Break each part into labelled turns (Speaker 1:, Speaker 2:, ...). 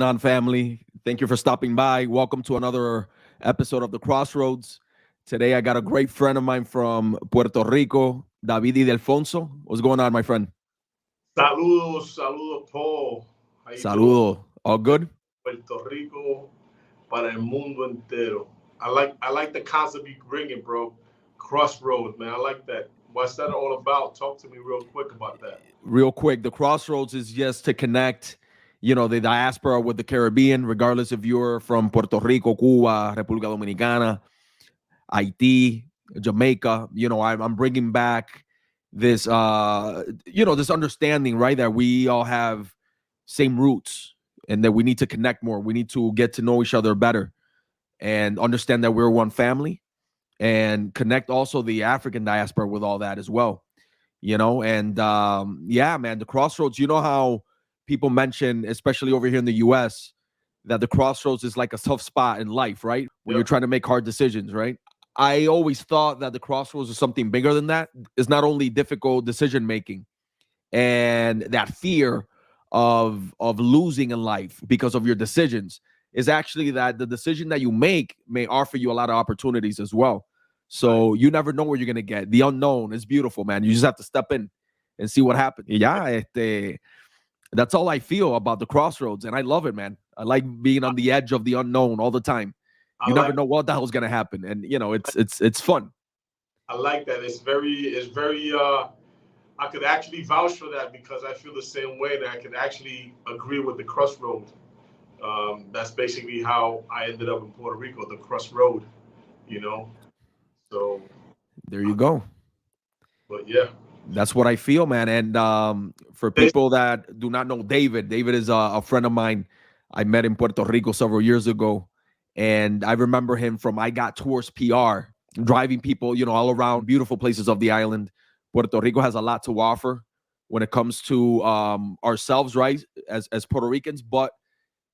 Speaker 1: going on, family? Thank you for stopping by. Welcome to another episode of the Crossroads. Today, I got a great friend of mine from Puerto Rico, David Ildefonso. What's going on, my friend?
Speaker 2: Saludos, saludos, Paul. How you doing?
Speaker 1: Saludo. All good?
Speaker 2: Puerto Rico para el mundo entero. I like the concept you bringing, bro. Crossroads, man. I like that. What's that all about? Talk to me real quick about that.
Speaker 1: Real quick, the Crossroads is just to connect, the diaspora with the Caribbean, regardless if you're from Puerto Rico, Cuba, República Dominicana, Haiti, Jamaica. I'm bringing back this, this understanding, right? That we all have same roots and that we need to connect more. We need to get to know each other better and understand that we're one family and connect also the African diaspora with all that as well. And yeah, man, the crossroads, you know how people mention, especially over here in the US, that the crossroads is like a tough spot in life, right? When you're
Speaker 2: Yep.
Speaker 1: trying to make hard decisions, right? I always thought that the crossroads is something bigger than that. It's not only difficult decision making and that fear of losing in life because of your decisions, is actually that the decision that you make may offer you a lot of opportunities as well.
Speaker 2: Right.
Speaker 1: So you never know what you're gonna get. The unknown is beautiful, man. You just have to step in and see what happens. Yeah, that's all I feel about the crossroads, and I love it, man. I like being on the edge of the unknown all the time.
Speaker 2: I
Speaker 1: You never
Speaker 2: like
Speaker 1: know what the hell's gonna happen, and it's fun.
Speaker 2: I like that. It's very I could actually vouch for that because I feel the same way and I could actually agree with the crossroad. That's basically how I ended up in Puerto Rico, the crossroad, you know. So
Speaker 1: There you go.
Speaker 2: but yeah.
Speaker 1: That's what I feel, man. And for
Speaker 2: This
Speaker 1: people that do not know David, David is a friend of mine. I met in Puerto Rico several years ago, and I remember him from I Got Tours PR, driving people, all around beautiful places of the island. Puerto Rico has a lot to offer when it comes to ourselves, right, as Puerto Ricans, but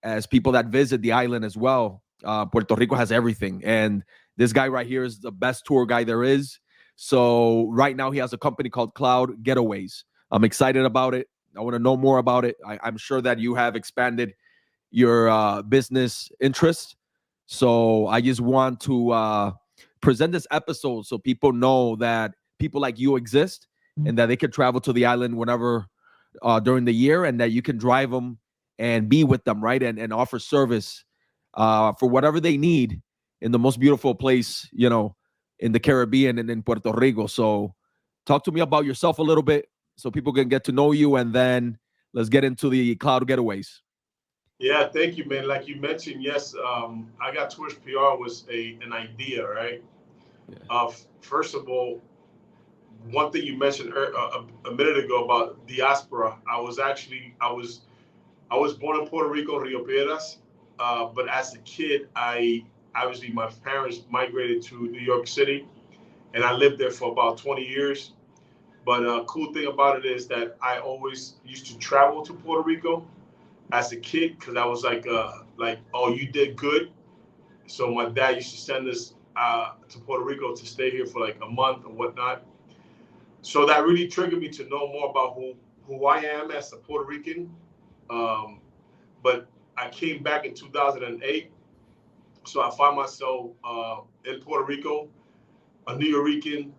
Speaker 1: as people that visit the island as well. Puerto Rico has everything, and this guy right here is the best tour guy there is. So right now he has a company called Cloud Getaways. I'm excited about it. I want to know more about it. I'm sure that you have expanded your business interest. So I just want to present this episode so people know that people like you exist and that they can travel to the island whenever during the year, and that you can drive them and be with them, right? And offer service for whatever they need in the most beautiful place, in the Caribbean and in Puerto Rico. So talk to me about yourself a little bit so people can get to know you, and then let's get into the cloud getaways.
Speaker 2: Yeah, thank you, man. Like you mentioned, yes, I got Tours PR was an idea, right?
Speaker 1: Yeah.
Speaker 2: First of all, one thing you mentioned a minute ago about diaspora, I was born in Puerto Rico, Rio Piedras, but as a kid, I obviously my parents migrated to New York City, and I lived there for about 20 years. But cool thing about it is that I always used to travel to Puerto Rico as a kid because I was like, oh, you did good. So my dad used to send us to Puerto Rico to stay here for like a month or whatnot. So that really triggered me to know more about who I am as a Puerto Rican. Um, but I came back in 2008, so I found myself in Puerto Rico, a New Yorican,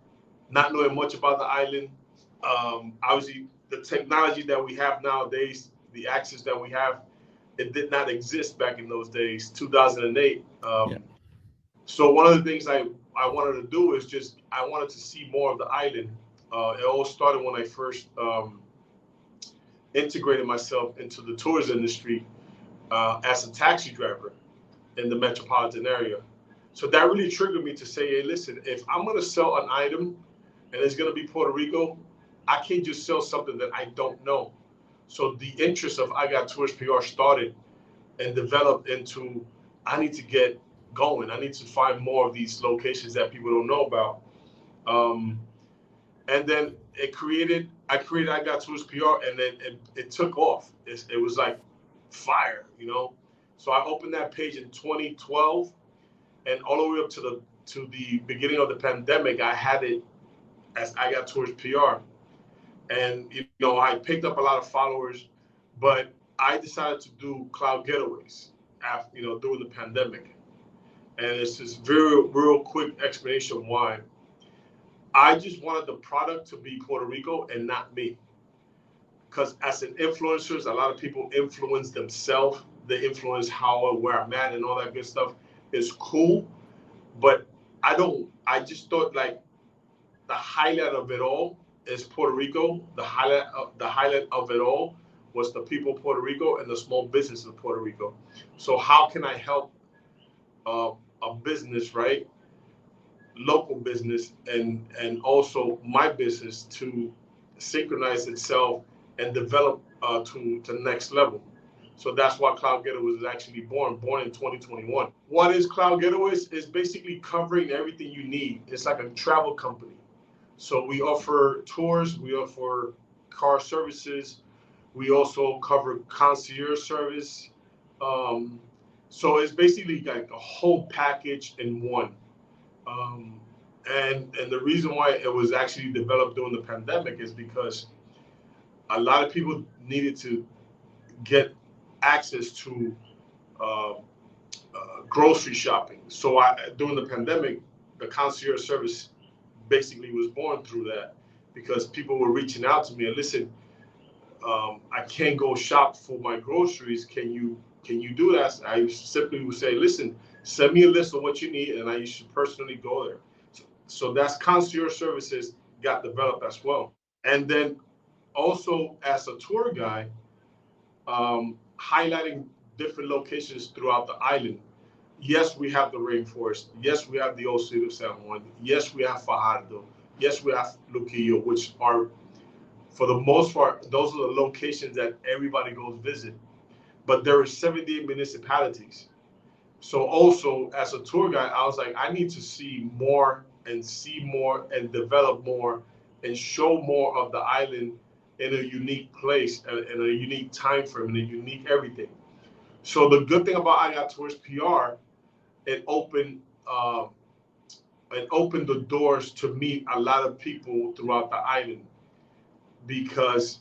Speaker 2: not knowing much about the island. Obviously, the technology that we have nowadays, the access that we have, it did not exist back in those days, 2008.
Speaker 1: Yeah.
Speaker 2: So one of the things I wanted to do is just I wanted to see more of the island. It all started when I first integrated myself into the tourism industry as a taxi driver in the metropolitan area. So that really triggered me to say, hey, listen, if I'm going to sell an item and it's going to be Puerto Rico, I can't just sell something that I don't know. So the interest of I Got Tours PR started and developed into I need to get going. I need to find more of these locations that people don't know about. Um, and then I created I Got Tours PR, and then it took off. It was like fire, you know. So I opened that page in 2012, and all the way up to the beginning of the pandemic, I had it as I Got Tours PR, and I picked up a lot of followers, but I decided to do cloud getaways after, during the pandemic. And it's this very real quick explanation why. I just wanted the product to be Puerto Rico and not me. Because as an influencer, a lot of people influence themselves. They influence how and where I'm at and all that good stuff. Is cool. But I just thought like the highlight of it all is Puerto Rico. The highlight of it all was the people of Puerto Rico and the small business of Puerto Rico. So how can I help a business, right? Local business and also my business to synchronize itself and develop to the next level. So that's why Cloud Getaways was actually born in 2021. What is Cloud Getaways? It's basically covering everything you need. It's like a travel company. So we offer tours, we offer car services, we also cover concierge service. So it's basically like a whole package in one. And the reason why it was actually developed during the pandemic is because a lot of people needed to get access to grocery shopping. So during the pandemic, the concierge service basically was born through that because people were reaching out to me and listen, I can't go shop for my groceries. Can you do that? I simply would say, listen, send me a list of what you need, and I used to personally go there. So that's concierge services got developed as well. And then also as a tour guide, highlighting different locations throughout the island. Yes, we have the rainforest. Yes, we have the old city of San Juan. Yes, we have Fajardo. Yes, we have Luquillo, which are, for the most part, those are the locations that everybody goes visit. But there are 78 municipalities. So also as a tour guide, I was like, I need to see more and develop more and show more of the island in a unique place, in a unique time frame, in a unique everything. So the good thing about I Got Tours PR, it opened the doors to meet a lot of people throughout the island, because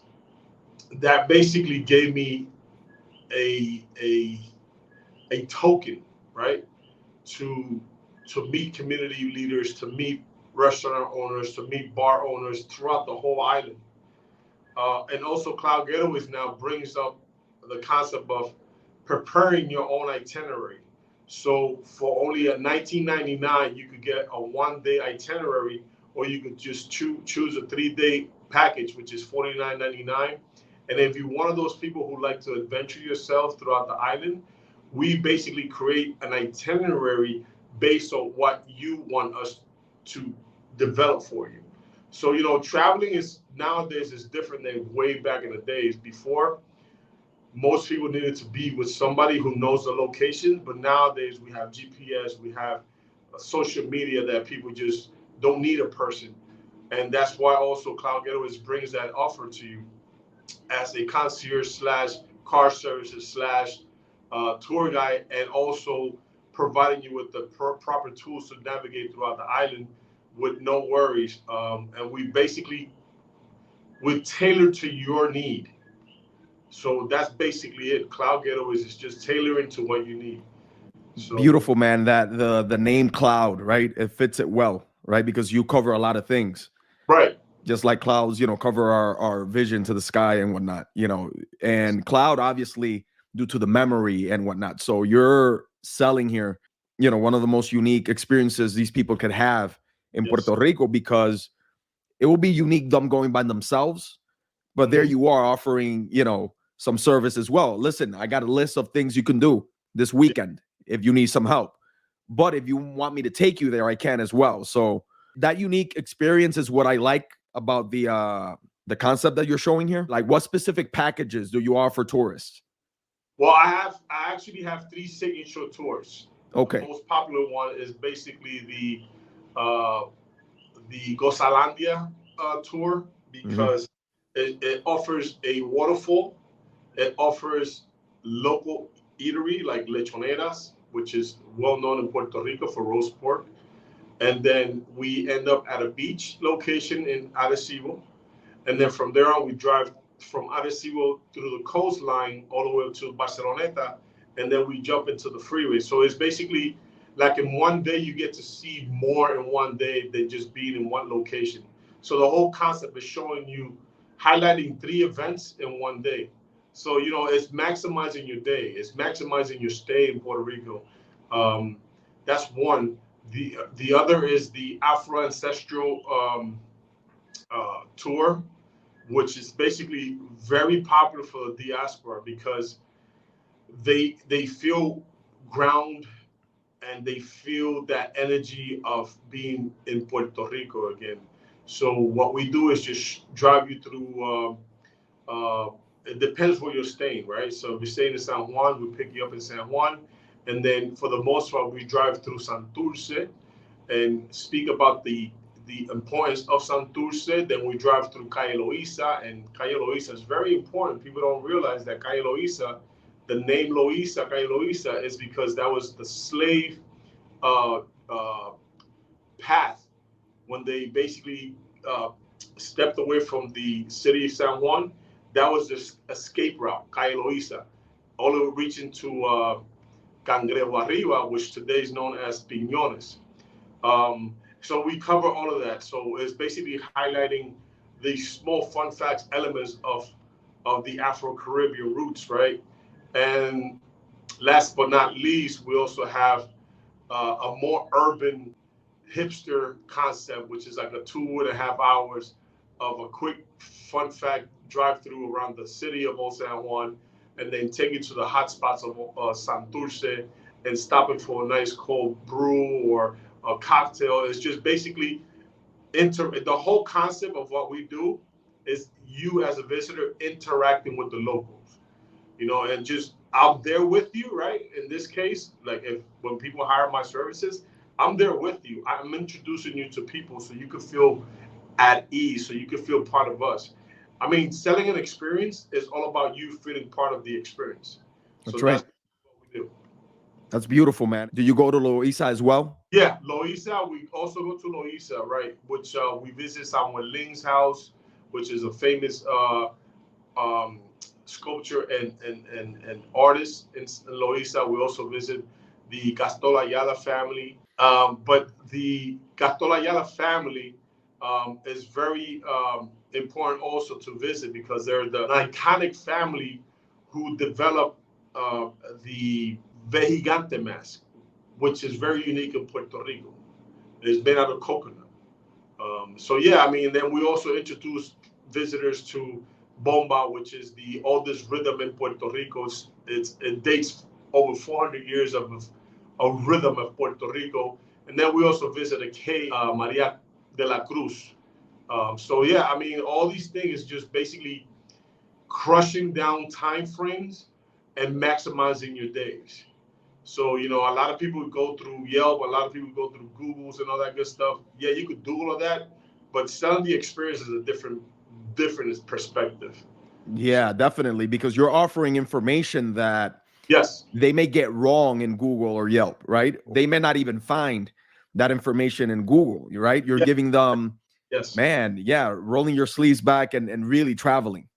Speaker 2: that basically gave me a token, right? To meet community leaders, to meet restaurant owners, to meet bar owners throughout the whole island. And also Cloud Getaways now brings up the concept of preparing your own itinerary. So for only a $19.99, you could get a one-day itinerary, or you could just choose a 3-day package, which is $49.99. And if you're one of those people who like to adventure yourself throughout the island, we basically create an itinerary based on what you want us to develop for you. So, traveling is nowadays is different than way back in the days. Before, most people needed to be with somebody who knows the location, but nowadays we have GPS, we have social media that people just don't need a person. And that's why also Cloud Getaways brings that offer to you as a concierge slash car services slash tour guide, and also providing you with the proper tools to navigate throughout the island with no worries. And we tailor to your need. So that's basically it. Cloud Getaways is just tailoring to what you need. So,
Speaker 1: beautiful, man. That the name Cloud, right? It fits it well, right? Because you cover a lot of things.
Speaker 2: Right.
Speaker 1: Just like clouds, cover our vision to the sky and whatnot, and cloud, obviously, due to the memory and whatnot. So you're selling here, one of the most unique experiences these people could have in Puerto Rico, because it will be unique them going by themselves. But there you are offering, some service as well. Listen, I got a list of things you can do this weekend if you need some help. But if you want me to take you there, I can as well. So that unique experience is what I like about the concept that you're showing here. Like, what specific packages do you offer tourists?
Speaker 2: Well, I actually have 3 signature tours.
Speaker 1: Okay.
Speaker 2: The most popular one is basically the Gozalandia tour, because it offers a waterfall. It offers local eatery like lechoneras, which is well known in Puerto Rico for roast pork. And then we end up at a beach location in Arecibo. And then from there on, we drive from Arecibo through the coastline all the way up to Barceloneta, and then we jump into the freeway. So it's basically like in one day you get to see more in one day than just being in one location. So the whole concept is showing you, highlighting 3 events in one day. So, you know, it's maximizing your day. It's maximizing your stay in Puerto Rico. That's one. The other is the Afro Ancestral tour, which is basically very popular for the diaspora because they feel ground and they feel that energy of being in Puerto Rico again. So what we do is just drive you through. It depends where you're staying, right? So if you're staying in San Juan, we pick you up in San Juan, and then for the most part, we drive through Santurce and speak about the importance of Santurce. Then we drive through Calle Loíza, and Calle Loíza is very important. People don't realize that Calle Loíza, the name Loíza, Calle Loíza, is because that was the slave path when they basically stepped away from the city of San Juan. That was the escape route, Calle Loíza, all the way reaching to Cangrejo Arriba, which today is known as Piñones. So we cover all of that. So it's basically highlighting the small fun facts, elements of the Afro-Caribbean roots, right? And last but not least, we also have a more urban hipster concept, which is like a 2.5 hours of a quick fun fact drive through around the city of Old San Juan, and then take you to the hot spots of Santurce and stopping for a nice cold brew or a cocktail. It's just basically the whole concept of what we do is you as a visitor interacting with the locals, you know, and just I'm there with you, right? In this case, like when people hire my services, I'm there with you. I'm introducing you to people so you can feel at ease, so you can feel part of us. I mean, selling an experience is all about you feeling part of the experience.
Speaker 1: That's right.
Speaker 2: That's what we do.
Speaker 1: That's beautiful, man. Do you go to Loíza as well?
Speaker 2: Yeah, Loíza. We also go to Loíza, right? Which we visit Samuel Ling's house, which is a famous sculpture and artist in Loíza. We also visit the Gastón Ayala family. But the Gastón Ayala family is very important also to visit because they're an iconic family who developed the Vejigante mask, which is very unique in Puerto Rico. It's made out of coconut. So yeah, I mean, then we also introduce visitors to Bomba, which is the oldest rhythm in Puerto Rico. It dates over 400 years of rhythm of Puerto Rico. And then we also visit a cave, Maria de la Cruz. So yeah, I mean, all these things is just basically crushing down time frames and maximizing your days. So, you know, a lot of people go through Yelp, a lot of people go through Googles and all that good stuff. Yeah, you could do all of that, but selling the experience is a different perspective.
Speaker 1: Yeah, definitely, because you're offering information that
Speaker 2: Yes,
Speaker 1: they may get wrong in Google or Yelp, right? They may not even find that information in Google, right? You're
Speaker 2: yeah.
Speaker 1: giving them,
Speaker 2: Yes.
Speaker 1: man, yeah, rolling your sleeves back and really traveling.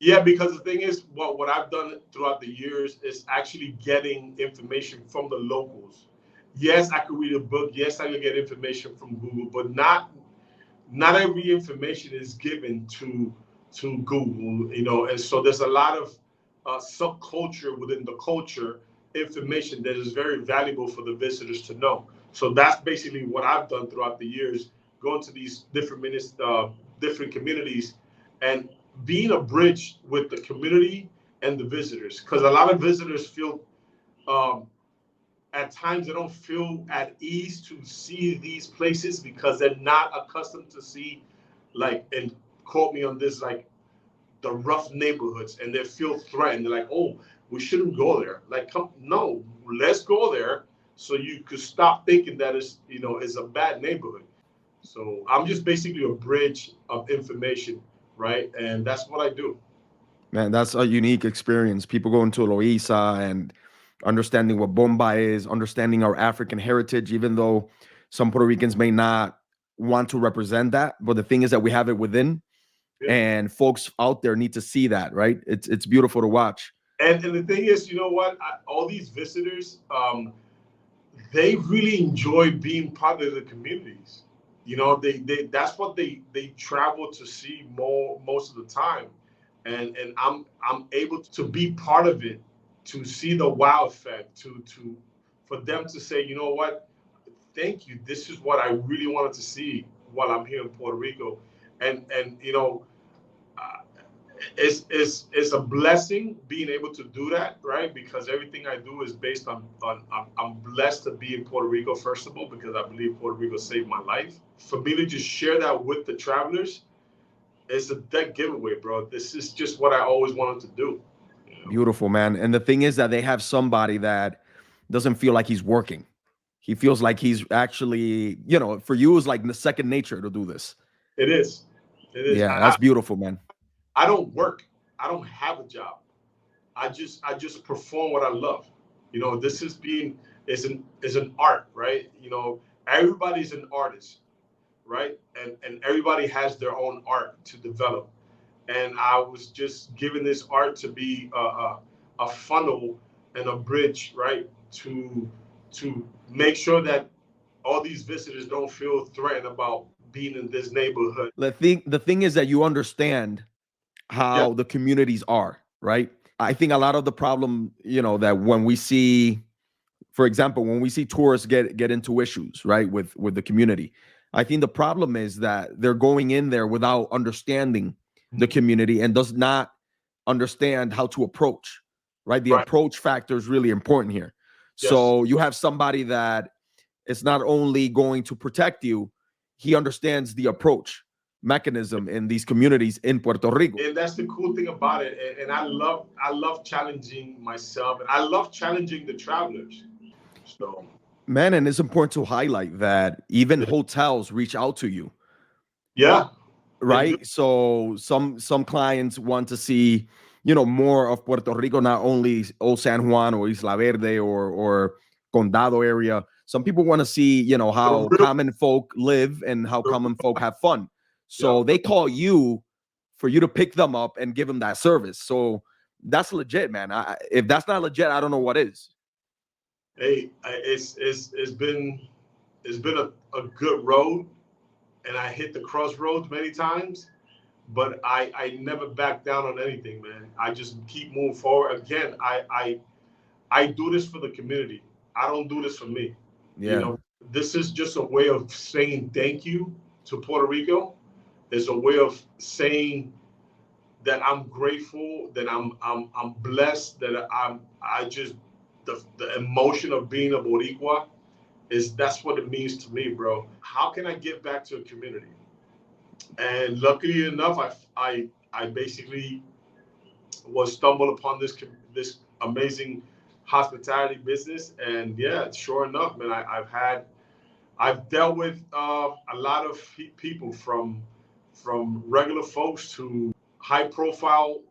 Speaker 2: Yeah, because the thing is, what I've done throughout the years is actually getting information from the locals. Yes, I could read a book. Yes, I could get information from Google, but not every information is given to Google, you know. And so there's a lot of subculture within the culture information that is very valuable for the visitors to know. So that's basically what I've done throughout the years, going to these different communities and being a bridge with the community and the visitors, because a lot of visitors feel at times they don't feel at ease to see these places because they're not accustomed to see, like, and quote me on this, like the rough neighborhoods, and they feel threatened. They're like, oh, we shouldn't go there. Like, no, let's go there so you could stop thinking that it's, you know, it's a bad neighborhood. So I'm just basically a bridge of information, right? And that's what I do.
Speaker 1: Man, that's a unique experience. People going to Loíza and understanding what bomba is, understanding our African heritage, even though some Puerto Ricans may not want to represent that. But the thing is that we have it within.
Speaker 2: Yeah.
Speaker 1: And folks out there need to see that, right? It's beautiful to watch.
Speaker 2: And the thing is, you know what? All these visitors, they really enjoy being part of the communities. You know, they that's what they travel to see most of the time, and I'm able to be part of it, to see the wow effect, to for them to say, you know what, thank you. This is what I really wanted to see while I'm here in Puerto Rico, and you know, uh, it's a blessing being able to do that, right? Because everything I do is based on I'm blessed to be in Puerto Rico, first of all, because I believe Puerto Rico saved my life. For me to just share that with the travelers, it's a dead giveaway, bro. This is just what I always wanted to do. You know?
Speaker 1: Beautiful, man. And the thing is that they have somebody that doesn't feel like he's working. He feels like he's actually, for you, it's like the second nature to do this.
Speaker 2: It is. It is.
Speaker 1: Yeah, that's beautiful, man.
Speaker 2: I don't work. I don't have a job. I just perform what I love. You know, this is an art, right? You know, everybody's an artist, right? And everybody has their own art to develop. And I was just given this art to be a funnel and a bridge, right? To make sure that all these visitors don't feel threatened about being in this neighborhood.
Speaker 1: The thing is that you understand
Speaker 2: Yeah,
Speaker 1: how the communities are, right? I think a lot of the problem, that when we see, for example, when we see tourists get into issues, right, with the community, I think the problem is that they're going in there without understanding the community and does not understand how to approach, right? The
Speaker 2: right.
Speaker 1: approach factor is really important here.
Speaker 2: Yes.
Speaker 1: So you have somebody that is not only going to protect you, he understands the approach mechanism in these communities in Puerto Rico.
Speaker 2: And that's the cool thing about it. And I love challenging myself, and I love challenging the travelers. So
Speaker 1: Man, and it's important to highlight that even hotels reach out to you,
Speaker 2: yeah, they do.
Speaker 1: right? So some clients want to see, more of Puerto Rico, not only Old San Juan or Isla Verde or Condado area. Some people want to see,
Speaker 2: The
Speaker 1: how
Speaker 2: real,
Speaker 1: common folk live and how
Speaker 2: the,
Speaker 1: common folk have fun.
Speaker 2: yeah.
Speaker 1: So they call you for you to pick them up and give them that service. So that's legit, man. If that's not legit, I don't know what is.
Speaker 2: Hey, it's been a good road, and I hit the crossroads many times, but I never back down on anything, man. I just keep moving forward. Again, I do this for the community. I don't do this for me. You
Speaker 1: Yeah.
Speaker 2: know, this is just a way of saying thank you to Puerto Rico. It's a way of saying that I'm grateful, that I'm blessed, that I just the emotion of being a Boricua that's what it means to me, bro. How can I give back to a community? And luckily enough, I basically was stumbled upon this amazing hospitality business, and yeah, sure enough, man, I've dealt with a lot of people from regular folks to high profile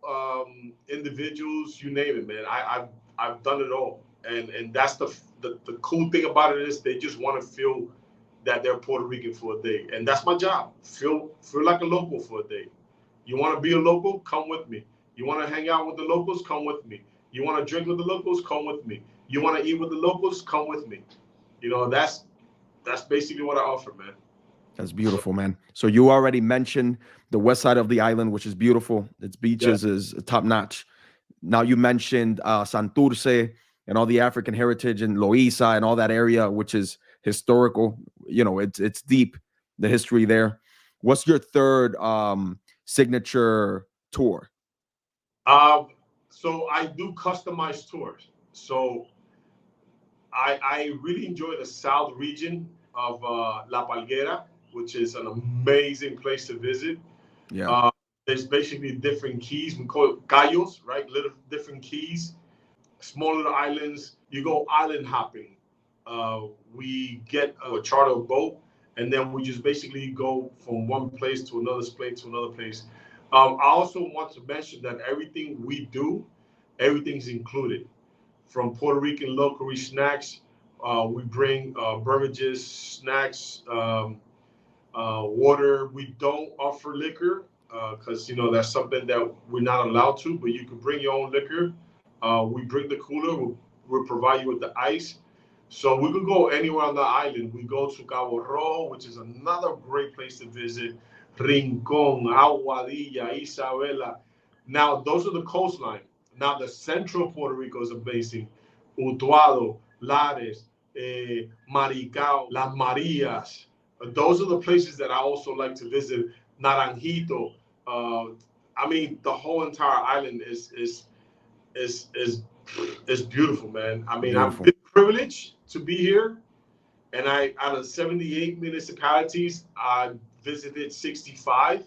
Speaker 2: individuals, you name it, man. I've done it all, and that's the cool thing about it is they just want to feel that they're Puerto Rican for a day, and that's my job. Feel like a local for a day. You want to be a local? Come with me. You want to hang out with the locals? Come with me. You want to drink with the locals? Come with me. You want to eat with the locals? Come with me. You know, that's basically what I offer, man.
Speaker 1: That's beautiful, man. So you already mentioned the west side of the island, which is beautiful. Its
Speaker 2: Yeah.
Speaker 1: beaches is top notch. Now you mentioned Santurce and all the African heritage and Loíza and all that area, which is historical. It's deep, the history there. What's your third signature tour?
Speaker 2: Um, so I do customized tours. So I really enjoy the south region of La Palguera, which is an amazing place to visit.
Speaker 1: Yeah.
Speaker 2: Uh, there's basically different keys. We call it cayos, right? Little different keys, small little islands. You go island hopping. We get a charter boat, and then we just basically go from one place to another place to another place. I also want to mention that everything we do, everything's included. From Puerto Rican locally snacks, we bring beverages, snacks, water. We don't offer liquor. because that's something that we're not allowed to. But you can bring your own liquor. We bring the cooler. We'll provide you with the ice. So we could go anywhere on the island. We go to Cabo Rojo, which is another great place to visit. Rincon, Aguadilla, Isabela. Now, those are the coastline. Now, the central Puerto Rico is amazing. Utuado, Lares, Maricao, Las Marias. Those are the places that I also like to visit. Naranjito. I mean, the whole entire island is beautiful, man. I mean, I've been privileged to be here, and out of 78 municipalities, I visited 65,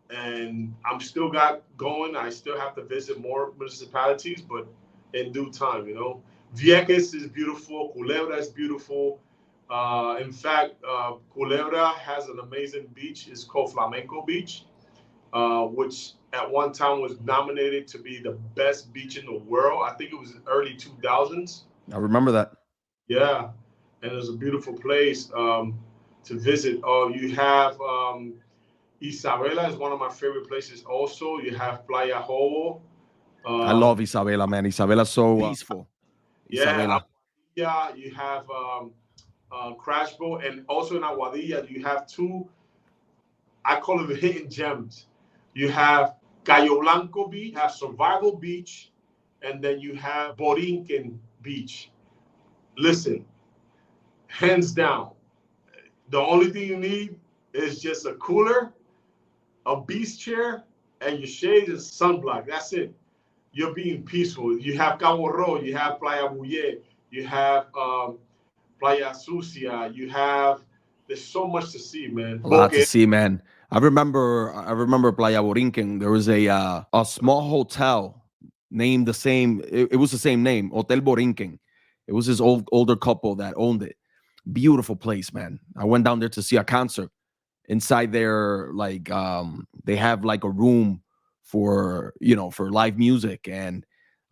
Speaker 2: and I'm still got going. I still have to visit more municipalities, but in due time, Vieques is beautiful. Culebra is beautiful. In fact, Culebra has an amazing beach. It's called Flamenco Beach, which at one time was nominated to be the best beach in the world. I think it was in early 2000s.
Speaker 1: I remember that.
Speaker 2: Yeah, and it's a beautiful place to visit. You have Isabela is one of my favorite places. Also, you have Playa Jobo.
Speaker 1: I love Isabela, man. Isabela's so peaceful.
Speaker 2: Isabela. Yeah, you have Crash Boat, and also in Aguadilla, you have two, I call it the hidden gems. You have Cayo Blanco Beach, you have Survival Beach, and then you have Borinquen Beach. Listen, hands down, the only thing you need is just a cooler, a beach chair, and your shades and sunblock. That's it. You're being peaceful. You have Cabo Rojo, you have Playa Bulle, you have Playa Sucia, there's so much to see, man.
Speaker 1: A lot to see, man. I remember Playa Borinquen. There was a small hotel named the same. It was the same name, Hotel Borinquen. It was this older couple that owned it. Beautiful place, man. I went down there to see a concert. Inside there, like they have like a room for for live music, and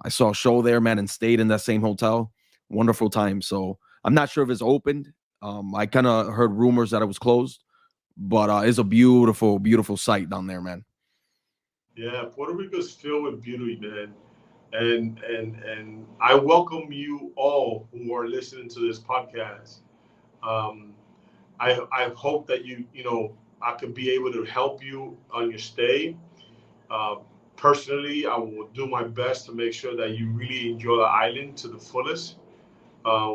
Speaker 1: I saw a show there, man, and stayed in that same hotel. Wonderful time. So I'm not sure if it's opened. I kind of heard rumors that it was closed, but it's a beautiful, beautiful site down there, man.
Speaker 2: Yeah, Puerto Rico is filled with beauty, man. And I welcome you all who are listening to this podcast. I hope that I could be able to help you on your stay. Personally, I will do my best to make sure that you really enjoy the island to the fullest.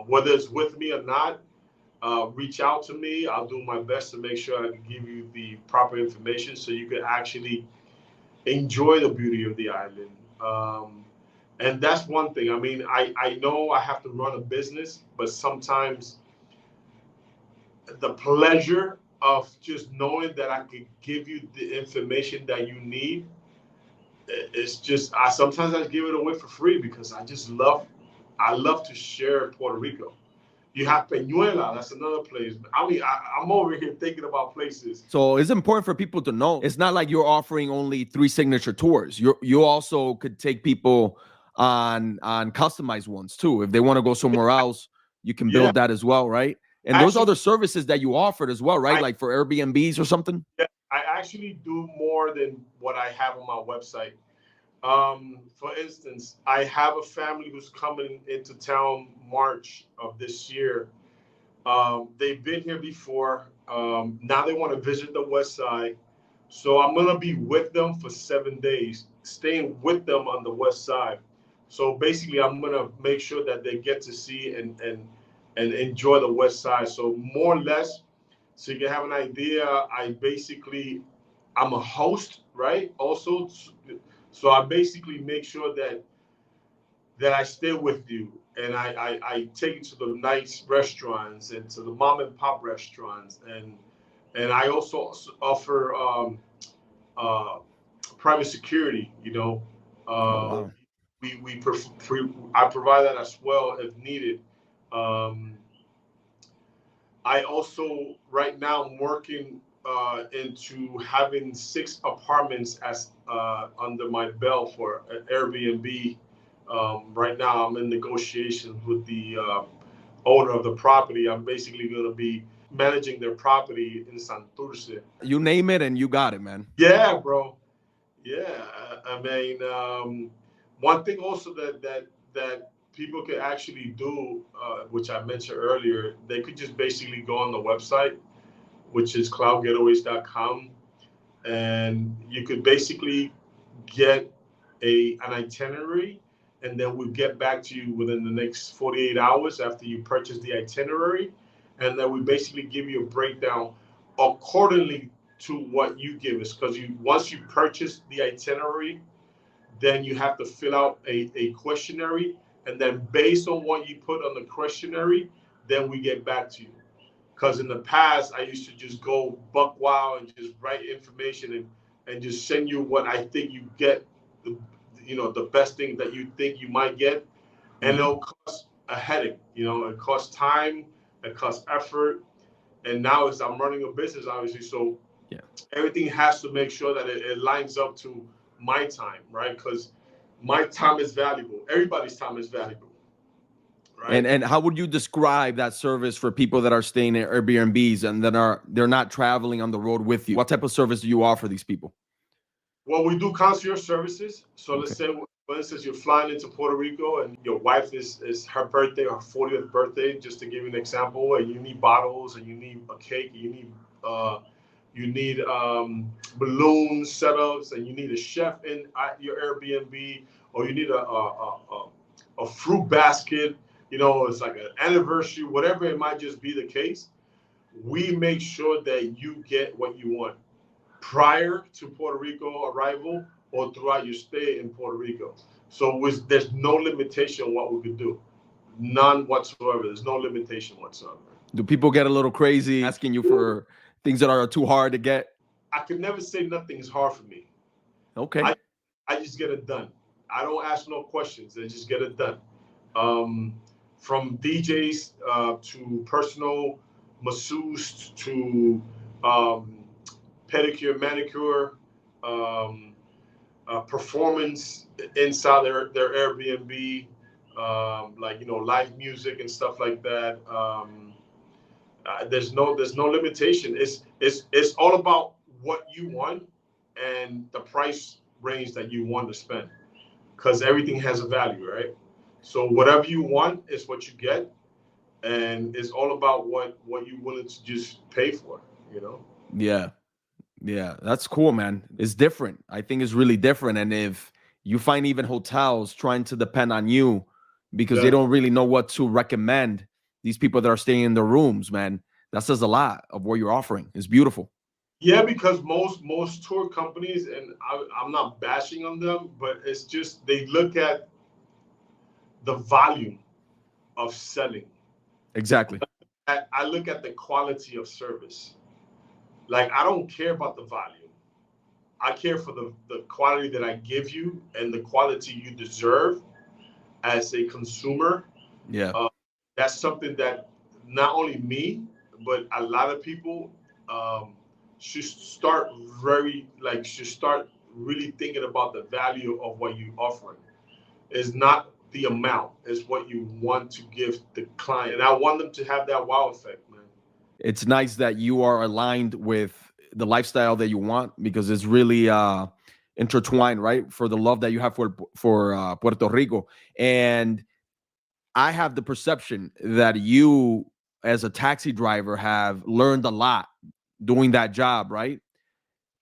Speaker 2: Whether it's with me or not, reach out to me. I'll do my best to make sure I can give you the proper information so you can actually enjoy the beauty of the island. And that's one thing. I mean, I know I have to run a business, but sometimes the pleasure of just knowing that I could give you the information that you need, it's just, sometimes I give it away for free because I love to share Puerto Rico. You have Peñuela, that's another place. I mean, I'm over here thinking about places.
Speaker 1: So it's important for people to know it's not like you're offering only 3 signature tours. You also could take people on customized ones too. If they want to go somewhere else, you can build that as well, right? And those other services that you offered as well, right? Like for Airbnbs or something?
Speaker 2: Yeah, I actually do more than what I have on my website. For instance, I have a family who's coming into town March of this year. They've been here before. Now they want to visit the West Side. So I'm going to be with them for 7 days, staying with them on the West Side. So basically, I'm going to make sure that they get to see and enjoy the West Side. So more or less, so you can have an idea, I'm a host, right? Also, so I basically make sure that I stay with you, and I take you to the nice restaurants and to the mom and pop restaurants, and I also offer private security.
Speaker 1: Wow.
Speaker 2: I provide that as well if needed. I also right now I'm working into having 6 apartments as under my belt for Airbnb. Right now I'm in negotiations with the owner of the property. I'm basically going to be managing their property in Santurce.
Speaker 1: You name it and you got it, man.
Speaker 2: Yeah, bro. Yeah, I mean, one thing also that people could actually do, which I mentioned earlier, they could just basically go on the website, which is cloudgetaways.com, and you could basically get an itinerary, and then we'll get back to you within the next 48 hours after you purchase the itinerary, and then we basically give you a breakdown accordingly to what you give us, because once you purchase the itinerary, then you have to fill out a questionnaire, and then based on what you put on the questionnaire, then we get back to you. Because in the past, I used to just go buck wild and just write information and just send you what I think you get, the best thing that you think you might get, and it'll cost a headache. It costs time, it costs effort, and now as I'm running a business, obviously, so everything has to make sure that it lines up to my time, right? Because my time is valuable. Everybody's time is valuable. Right?
Speaker 1: And how would you describe that service for people that are staying in Airbnbs and they're not traveling on the road with you? What type of service do you offer these people?
Speaker 2: Well, we do concierge services. So let's say, for instance, you're flying into Puerto Rico and your wife is her birthday, her 40th birthday, just to give you an example, and you need bottles and you need a cake, you need balloon setups, and you need a chef in at your Airbnb, or you need a fruit basket. It's like an anniversary, whatever it might just be the case. We make sure that you get what you want prior to Puerto Rico arrival or throughout your stay in Puerto Rico. So there's no limitation what we could do. None whatsoever. There's no limitation whatsoever.
Speaker 1: Do people get a little crazy asking you for things that are too hard to get?
Speaker 2: I could never say nothing is hard for me.
Speaker 1: Okay.
Speaker 2: I just get it done. I don't ask no questions. I just get it done. From DJs to personal masseuse to pedicure, manicure, performance inside their Airbnb, live music and stuff like that. There's no limitation. It's all about what you want and the price range that you want to spend, because everything has a value, right? So whatever you want is what you get, and it's all about what you're willing to just pay for,
Speaker 1: Yeah, that's cool, man. It's different. I think it's really different. And if you find even hotels trying to depend on you because they don't really know what to recommend these people that are staying in their rooms, man, that says a lot of what you're offering. It's beautiful.
Speaker 2: Yeah, because most tour companies, and I'm not bashing on them, but it's just they look at the volume of selling.
Speaker 1: Exactly.
Speaker 2: I look at the quality of service. Like, I don't care about the volume. I care for the quality that I give you and the quality you deserve as a consumer.
Speaker 1: Yeah.
Speaker 2: That's something that not only me, but a lot of people should start really thinking about the value of what you're offering. It's not the amount, it's what you want to give the client. And I want them to have that wow effect, man.
Speaker 1: It's nice that you are aligned with the lifestyle that you want, because it's really intertwined, right? For the love that you have for Puerto Rico. And I have the perception that you, as a taxi driver, have learned a lot doing that job, right?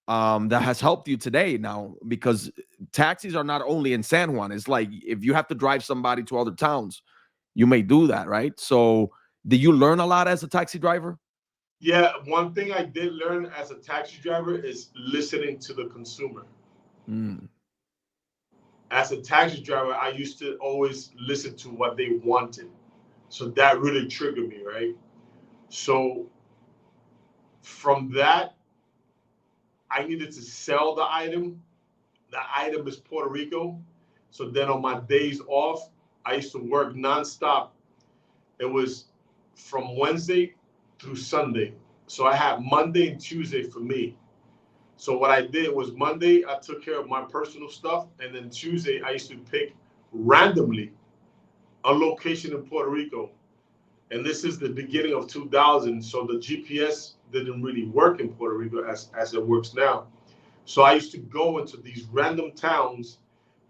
Speaker 1: That has helped you today now, because taxis are not only in San Juan. It's like if you have to drive somebody to other towns, you may do that, right? So did you learn a lot as a taxi driver?
Speaker 2: Yeah, one thing I did learn as a taxi driver is listening to the consumer. As a taxi driver, I used to always listen to what they wanted. So that really triggered me, right? So from that, I needed to sell the item. The item is Puerto Rico. So then on my days off, I used to work nonstop. It was from Wednesday through Sunday. So I had Monday and Tuesday for me. So what I did was Monday, I took care of my personal stuff. And then Tuesday, I used to pick randomly a location in Puerto Rico. and this is the beginning of 2000. So the GPS didn't really work in Puerto Rico as it works now. So I used to go into these random towns,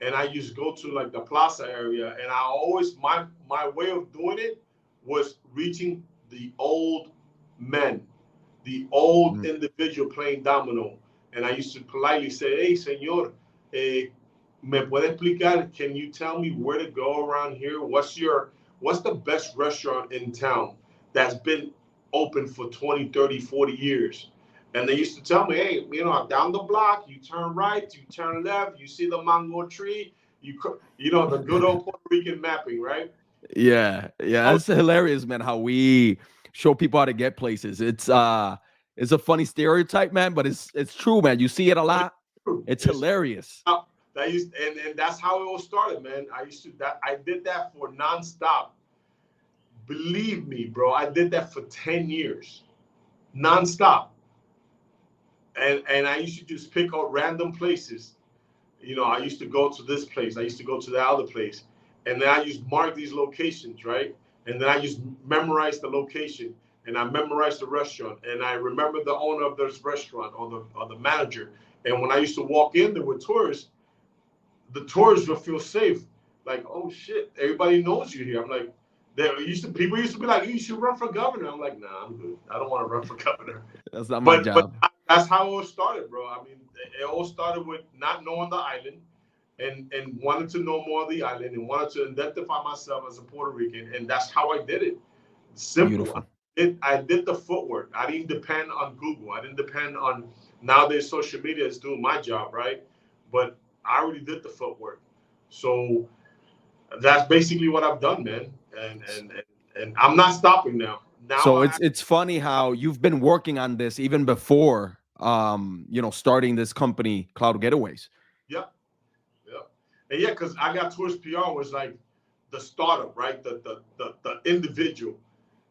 Speaker 2: and I used to go to like the plaza area, and I always my way of doing it was reaching the old men, the old individual playing domino. And I used to politely say, "Hey, señor, me puede explicar? Can you tell me where to go around here? What's the best restaurant in town that's been open for 20, 30, 40 years?" And they used to tell me, "Hey, down the block, you turn right, you turn left, you see the mango tree, the good old Puerto Rican mapping, right?"
Speaker 1: Yeah, it's hilarious, man, how we show people how to get places. It's a funny stereotype, man, but it's true, man. You see it a lot. It's hilarious.
Speaker 2: And that's how it all started, man. I did that for NonStop. Believe me, bro, I did that for 10 years, NonStop. And I used to just pick out random places. I used to go to this place. I used to go to the other place. And then I used to mark these locations, right? And then I just memorize the location. And I memorized the restaurant. And I remember the owner of this restaurant or the manager. And when I used to walk in there with tourists, the tourists would feel safe. Like, oh, shit, everybody knows you here. I'm like, people used to be like, you should run for governor. I'm like, nah, I'm good. I don't want to run for governor.
Speaker 1: That's not my job.
Speaker 2: But that's how it all started, bro. I mean, it all started with not knowing the island and wanted to know more of the island and wanted to identify myself as a Puerto Rican. And that's how I did it. Simple.
Speaker 1: Beautiful.
Speaker 2: I did the footwork. I didn't depend on Google. I didn't depend on nowadays social media is doing my job, right? But I already did the footwork. So that's basically what I've done, man. And I'm not stopping now.
Speaker 1: So it's funny how you've been working on this even before starting this company, Cloud Getaways.
Speaker 2: Yeah. And yeah, because I got Tourist PR was like the startup, right? The individual,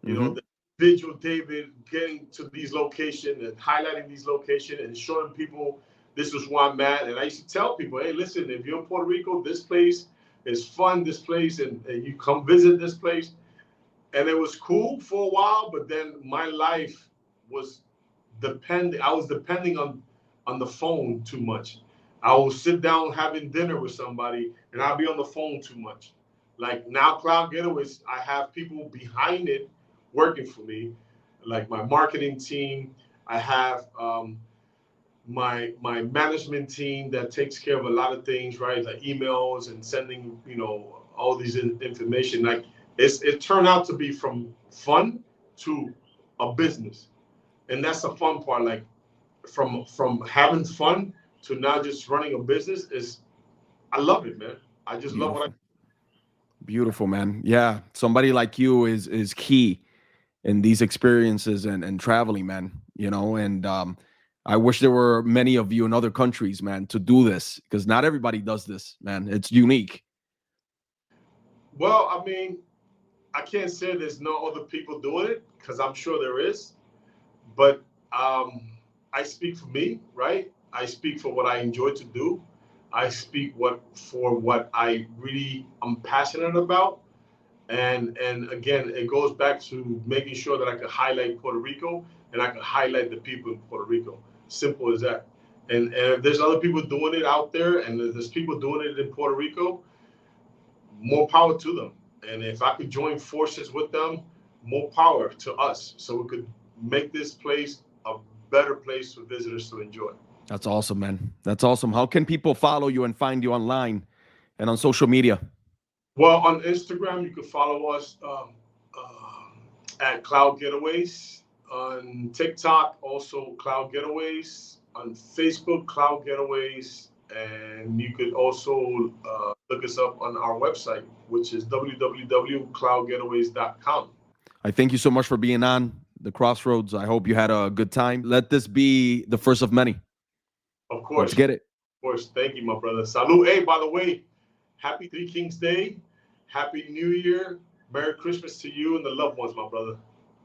Speaker 2: the individual David getting to these locations and highlighting these locations and showing people this is where I'm at. And I used to tell people, hey, listen, if you're in Puerto Rico, this place is fun, this place, and you come visit this place. And it was cool for a while, but then my life was I was depending on the phone too much. I will sit down having dinner with somebody and I'll be on the phone too much. Like now, Cloud Getaways, I have people behind it working for me, like my marketing team. I have my management team that takes care of a lot of things, right? Like emails and sending, all these information. Like it turned out to be from fun to a business, and that's the fun part. Like from having fun to now just running a business I love it, man. I just love what I.
Speaker 1: Beautiful, man. Yeah, somebody like you is key in these experiences and traveling, man. And I wish there were many of you in other countries, man, to do this, because not everybody does this, man. It's unique.
Speaker 2: Well, I mean, I can't say there's no other people doing it because I'm sure there is, but I speak for me, right? I speak for what I enjoy to do. I speak for what I really am passionate about. And again, it goes back to making sure that I can highlight Puerto Rico and I can highlight the people in Puerto Rico. Simple as that. And if there's other people doing it out there and there's people doing it in Puerto Rico, more power to them. And if I could join forces with them, more power to us so we could make this place a better place for visitors to enjoy.
Speaker 1: That's awesome, man. That's awesome. How can people follow you and find you online and on social media?
Speaker 2: Well, on Instagram, you can follow us at Cloud Getaways. On TikTok, also Cloud Getaways. On Facebook, Cloud Getaways. And you could also look us up on our website, which is www.cloudgetaways.com.
Speaker 1: I thank you so much for being on the Crossroads. I hope you had a good time. Let this be the first of many.
Speaker 2: Of course.
Speaker 1: Let's get it.
Speaker 2: Of course. Thank you, my brother. Salud. Hey, by the way, happy Three Kings Day. Happy New Year. Merry Christmas to you and the loved ones, my brother.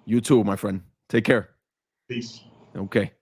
Speaker 1: You too, my friend. Take care.
Speaker 2: Peace.
Speaker 1: Okay.